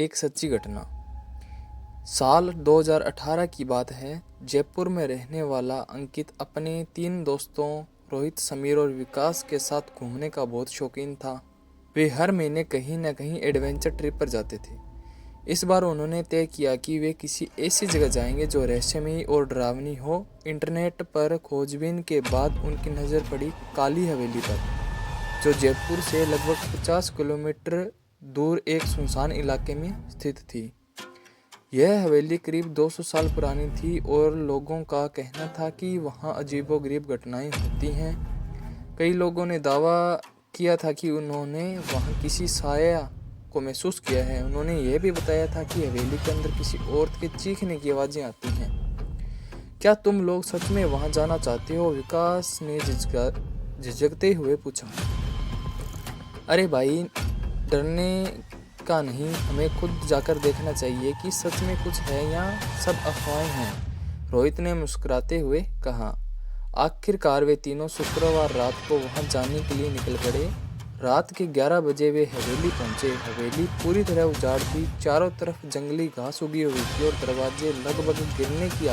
एक सच्ची घटना। साल 2018 की बात है। जयपुर में रहने वाला अंकित अपने 3 दोस्तों रोहित, समीर और विकास के साथ घूमने का बहुत शौकीन था। वे हर महीने कहीं न कहीं एडवेंचर ट्रिप पर जाते थे। इस बार उन्होंने तय किया कि वे किसी ऐसी जगह जाएंगे जो रहस्यमयी और डरावनी हो। इंटरनेट पर खोजबीन के बाद उनकी नज़र पड़ी काली हवेली पर, जो जयपुर से लगभग 50 किलोमीटर दूर एक सुनसान इलाके में स्थित थी। यह हवेली करीब 200 साल पुरानी थी और लोगों का कहना था कि वहां अजीबोगरीब घटनाएं होती हैं। कई लोगों ने दावा किया था कि उन्होंने वहां किसी साया को महसूस किया है। उन्होंने यह भी बताया था कि हवेली के अंदर किसी औरत के चीखने की आवाज़ें आती हैं। क्या तुम लोग सच में वहां जाना चाहते हो? विकास ने झिझकते हुए पूछा। अरे भाई, डरने का नहीं, हमें खुद जाकर देखना चाहिए कि सच में कुछ है या सब अफवाहें हैं, रोहित ने मुस्कुराते हुए कहा। आखिरकार वे तीनों शुक्रवार रात को वहां जाने के लिए निकल पड़े। रात के 11 बजे वे हवेली पहुंचे। हवेली पूरी तरह उजाड़ थी। चारों तरफ जंगली घास उगी हुई थी और दरवाजे लगभग गिरने की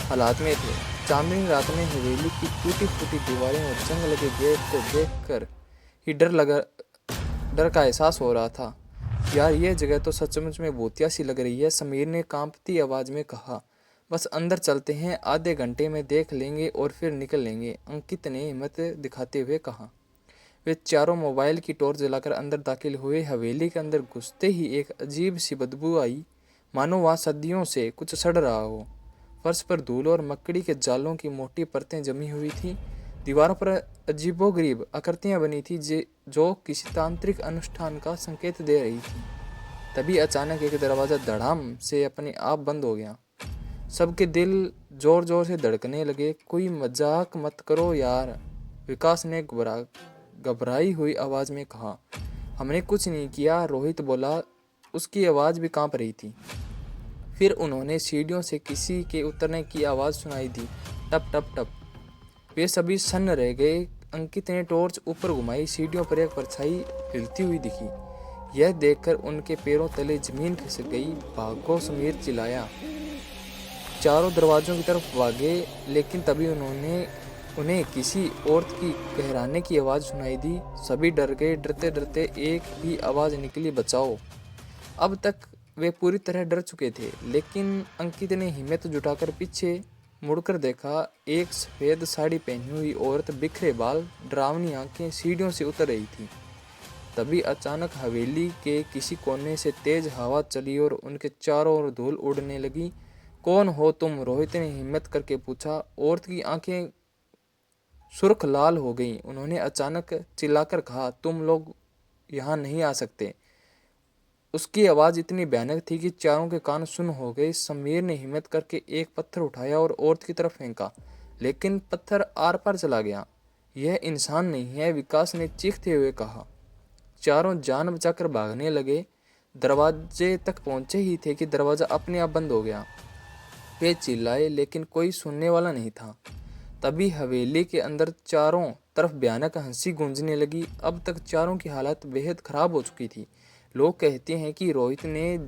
हालात में थे। चांदनी रात में हवेली की टूटी फूटी दीवारें और जंग लगे गेट को देखकर ही डर का एहसास हो रहा था। यार, यह जगह तो सचमुच में भूतिया सी लग रही है, समीर ने कांपती आवाज में कहा। बस अंदर चलते हैं, आधे घंटे में देख लेंगे और फिर निकल लेंगे, अंकित ने हिम्मत दिखाते हुए कहा। वे चारों मोबाइल की टॉर्च जलाकर अंदर दाखिल हुए। हवेली के अंदर घुसते ही एक अजीब सी बदबू आई, मानो वहाँ सदियों से कुछ सड़ रहा हो। फर्श पर धूल और मकड़ी के जालों की मोटी परतें जमी हुई थी। दीवारों पर अजीबोगरीब आकृतियां बनी थी जो किसी तांत्रिक अनुष्ठान का संकेत दे रही थी। तभी अचानक एक दरवाज़ा धड़ाम से अपने आप बंद हो गया। सबके दिल जोर जोर से धड़कने लगे। कोई मजाक मत करो यार, विकास ने घबराई हुई आवाज़ में कहा। हमने कुछ नहीं किया, रोहित बोला, उसकी आवाज़ भी कांप रही थी। फिर उन्होंने सीढ़ियों से किसी के उतरने की आवाज़ सुनाई दी, टप टप टप। वे सभी सन्न रह गए। अंकित ने टॉर्च ऊपर घुमाई। सीढ़ियों पर एक परछाई हिलती हुई दिखी। यह देखकर उनके पैरों तले जमीन खिसक गई। भागो, समीर चिल्लाया। चारों दरवाजों की तरफ भागे, लेकिन तभी उन्हें किसी औरत की कहराने की आवाज़ सुनाई दी। सभी डर गए। डरते डरते एक ही आवाज़ निकली, बचाओ। अब तक वे पूरी तरह डर चुके थे, लेकिन अंकित ने हिम्मत जुटाकर पीछे मुड़कर देखा। एक सफ़ेद साड़ी पहनी हुई औरत, बिखरे बाल, डरावनी आंखें सीढ़ियों से उतर रही थी। तभी अचानक हवेली के किसी कोने से तेज हवा चली और उनके चारों ओर धूल उड़ने लगी। कौन हो तुम? रोहित ने हिम्मत करके पूछा। औरत की आंखें सुर्ख लाल हो गईं। उन्होंने अचानक चिल्लाकर कहा, तुम लोग यहाँ नहीं आ सकते। उसकी आवाज़ इतनी भयानक थी कि चारों के कान सुन्न हो गए। समीर ने हिम्मत करके एक पत्थर उठाया और औरत की तरफ फेंका, लेकिन पत्थर आर पार चला गया। यह इंसान नहीं है, विकास ने चीखते हुए कहा। चारों जान बचाकर भागने लगे। दरवाजे तक पहुंचे ही थे कि दरवाज़ा अपने आप बंद हो गया। वे चिल्लाए, लेकिन कोई सुनने वाला नहीं था। तभी हवेली के अंदर चारों तरफ भयानक हंसी गूंजने लगी। अब तक चारों की हालत बेहद खराब हो चुकी थी। लोग कहते हैं कि रोहित ने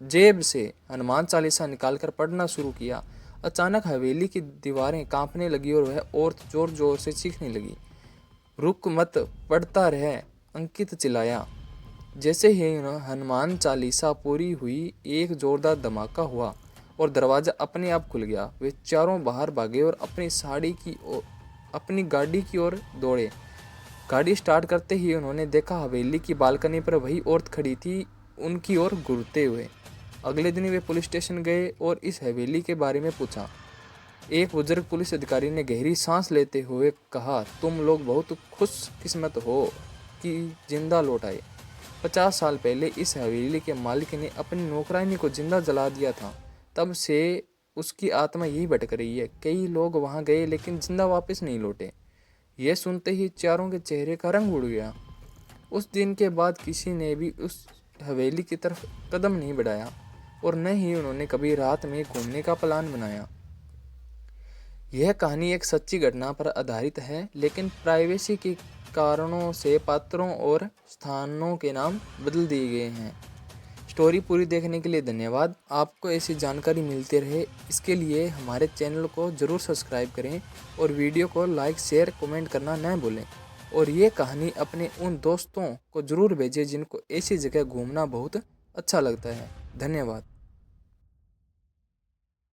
जेब से हनुमान चालीसा निकालकर पढ़ना शुरू किया। अचानक हवेली की दीवारें कांपने लगी और वह औरत जोर जोर से चीखने लगी। रुक मत, पढ़ता रह, अंकित चिल्लाया। जैसे ही हनुमान चालीसा पूरी हुई, एक जोरदार धमाका हुआ और दरवाज़ा अपने आप खुल गया। वे चारों बाहर भागे और अपनी गाड़ी की ओर दौड़े। गाड़ी स्टार्ट करते ही उन्होंने देखा हवेली की बालकनी पर वही औरत खड़ी थी, उनकी ओर घूरते हुए। अगले दिन वे पुलिस स्टेशन गए और इस हवेली के बारे में पूछा। एक बुजुर्ग पुलिस अधिकारी ने गहरी सांस लेते हुए कहा, तुम लोग बहुत खुशकिस्मत हो कि जिंदा लौट आए। 50 साल पहले इस हवेली के मालिक ने अपनी नौकरानी को जिंदा जला दिया था। तब से उसकी आत्मा यही भटक रही है। कई लोग वहां गए, लेकिन जिंदा वापस नहीं लौटे। यह सुनते ही चारों के चेहरे का रंग उड़ गया। उस दिन के बाद किसी ने भी उस हवेली की तरफ कदम नहीं बढ़ाया और न ही उन्होंने कभी रात में घूमने का प्लान बनाया। यह कहानी एक सच्ची घटना पर आधारित है, लेकिन प्राइवेसी की कारणों से पात्रों और स्थानों के नाम बदल दिए गए हैं। स्टोरी पूरी देखने के लिए धन्यवाद। आपको ऐसी जानकारी मिलती रहे इसके लिए हमारे चैनल को ज़रूर सब्सक्राइब करें और वीडियो को लाइक शेयर कमेंट करना न भूलें। और ये कहानी अपने उन दोस्तों को ज़रूर भेजें जिनको ऐसी जगह घूमना बहुत अच्छा लगता है। धन्यवाद।